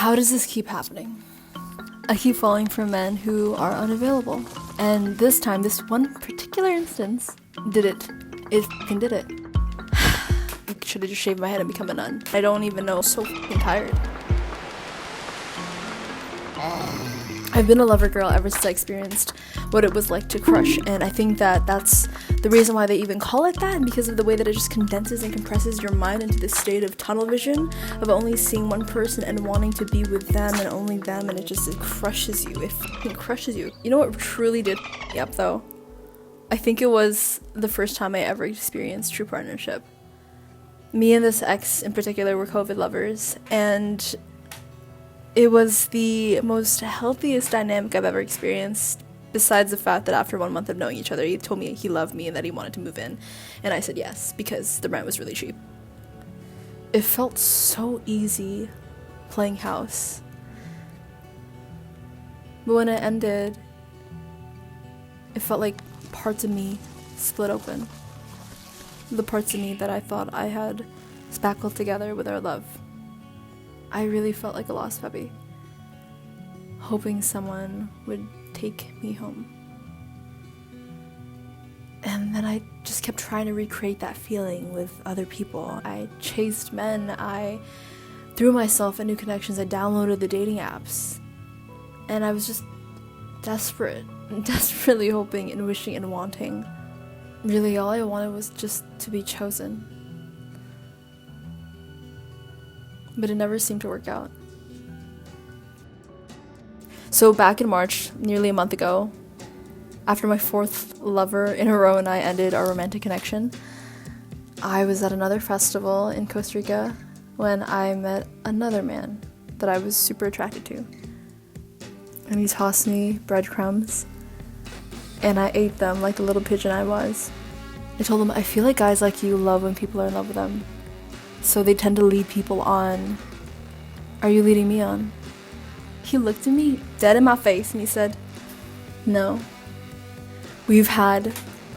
How does this keep happening? I keep falling for men who are unavailable. And this time, this one particular instance, did it. It fucking did it. I should have just shaved my head and become a nun. I don't even know, I'm so fucking tired. I've been a lover girl ever since I experienced what it was like to crush, and I think that that's the reason why they even call it that, because of the way that it just condenses and compresses your mind into this state of tunnel vision of only seeing one person and wanting to be with them and only them, and it crushes you. It fucking crushes you. You know what truly did me up though? I think it was the first time I ever experienced true partnership. Me and this ex in particular were COVID lovers, and it was the most healthiest dynamic I've ever experienced, besides the fact that after 1 month of knowing each other, he told me he loved me and that he wanted to move in. And I said yes, because the rent was really cheap. It felt so easy playing house. But when it ended, it felt like parts of me split open. The parts of me that I thought I had spackled together with our love. I really felt like a lost puppy, hoping someone would take me home. And then I just kept trying to recreate that feeling with other people. I chased men, I threw myself at new connections, I downloaded the dating apps, and I was just desperately hoping and wishing and wanting. Really, all I wanted was just to be chosen. But it never seemed to work out. So back in March, nearly a month ago, after my fourth lover in a row and I ended our romantic connection, I was at another festival in Costa Rica when I met another man that I was super attracted to. And he tossed me breadcrumbs, and I ate them like the little pigeon I was. I told him, I feel like guys like you love when people are in love with them. So they tend to lead people on. Are you leading me on? He looked at me dead in my face and he said, no. We've had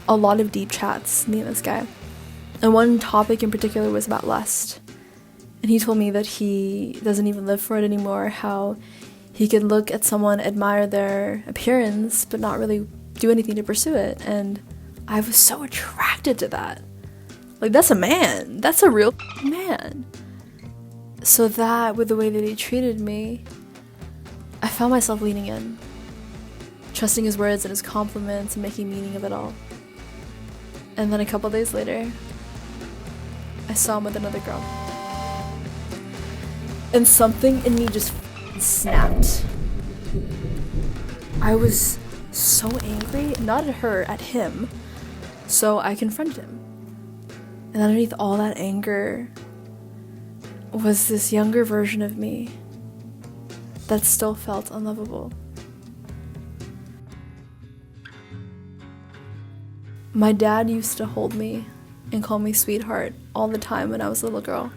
a lot of deep chats, me and this guy. And one topic in particular was about lust. And he told me that he doesn't even live for it anymore, how he could look at someone, admire their appearance, but not really do anything to pursue it. And I was so attracted to that. Like, that's a man. That's a real man. So that, with the way that he treated me, I found myself leaning in, trusting his words and his compliments and making meaning of it all. And then a couple days later, I saw him with another girl. And something in me just snapped. I was so angry, not at her, at him. So I confronted him. And underneath all that anger was this younger version of me that still felt unlovable. My dad used to hold me and call me sweetheart all the time when I was a little girl.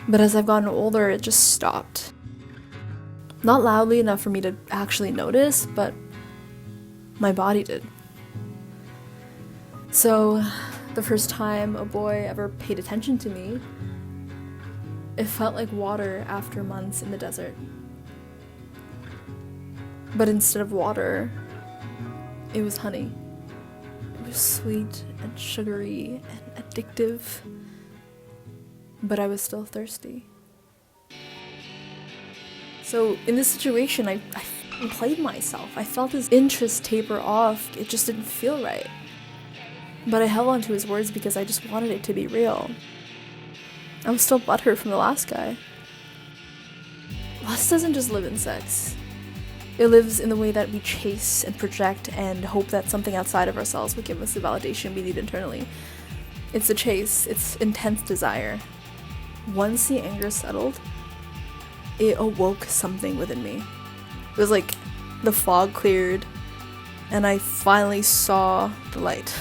But as I've gotten older, it just stopped. Not loudly enough for me to actually notice, but my body did. So the first time a boy ever paid attention to me, it felt like water after months in the desert. But instead of water, it was honey. It was sweet and sugary and addictive, but I was still thirsty. So in this situation, I played myself. I felt his interest taper off. It just didn't feel right. But I held on to his words because I just wanted it to be real. I was still butthurt from the last guy. Lust doesn't just live in sex. It lives in the way that we chase and project and hope that something outside of ourselves will give us the validation we need internally. It's a chase. It's intense desire. Once the anger settled, it awoke something within me. It was like the fog cleared and I finally saw the light.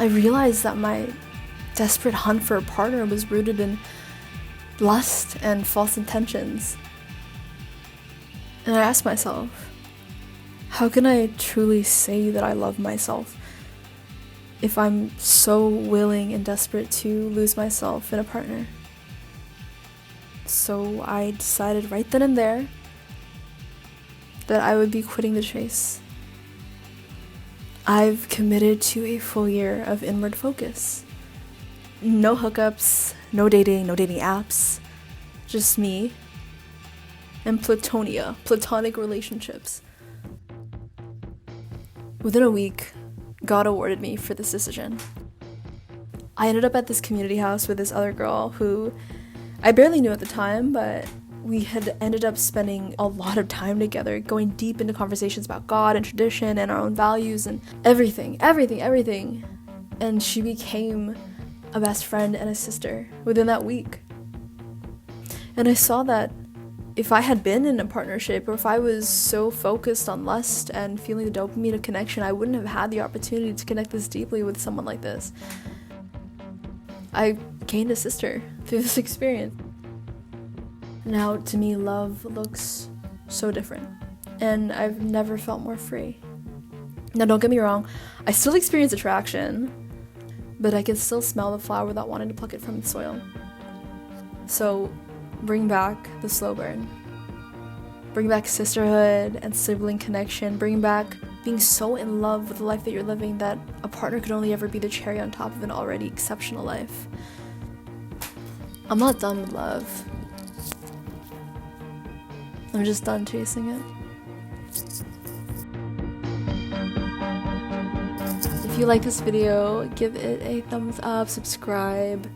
I realized that my desperate hunt for a partner was rooted in lust and false intentions. And I asked myself, how can I truly say that I love myself if I'm so willing and desperate to lose myself in a partner? So I decided right then and there that I would be quitting the chase. I've committed to a full year of inward focus. No hookups, no dating apps, just me and platonic relationships. Within a week, God awarded me for this decision. I ended up at this community house with this other girl who I barely knew at the time, but we had ended up spending a lot of time together, going deep into conversations about God and tradition and our own values and everything. And she became a best friend and a sister within that week. And I saw that if I had been in a partnership, or if I was so focused on lust and feeling the dopamine of connection, I wouldn't have had the opportunity to connect this deeply with someone like this. I gained a sister through this experience. Now, to me, love looks so different, and I've never felt more free. Now, don't get me wrong, I still experience attraction, but I can still smell the flower without wanting to pluck it from the soil. So, bring back the slow burn. Bring back sisterhood and sibling connection. Bring back being so in love with the life that you're living that a partner could only ever be the cherry on top of an already exceptional life. I'm not done with love. I'm just done chasing it. If you like this video, give it a thumbs up, subscribe.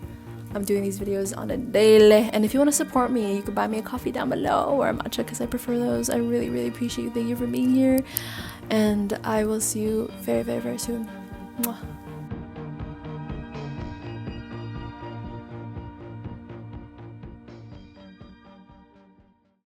I'm doing these videos on a daily. And if you want to support me, you can buy me a coffee down below or a matcha because I prefer those. I really, really appreciate you. Thank you for being here. And I will see you very, very, very soon. Mwah.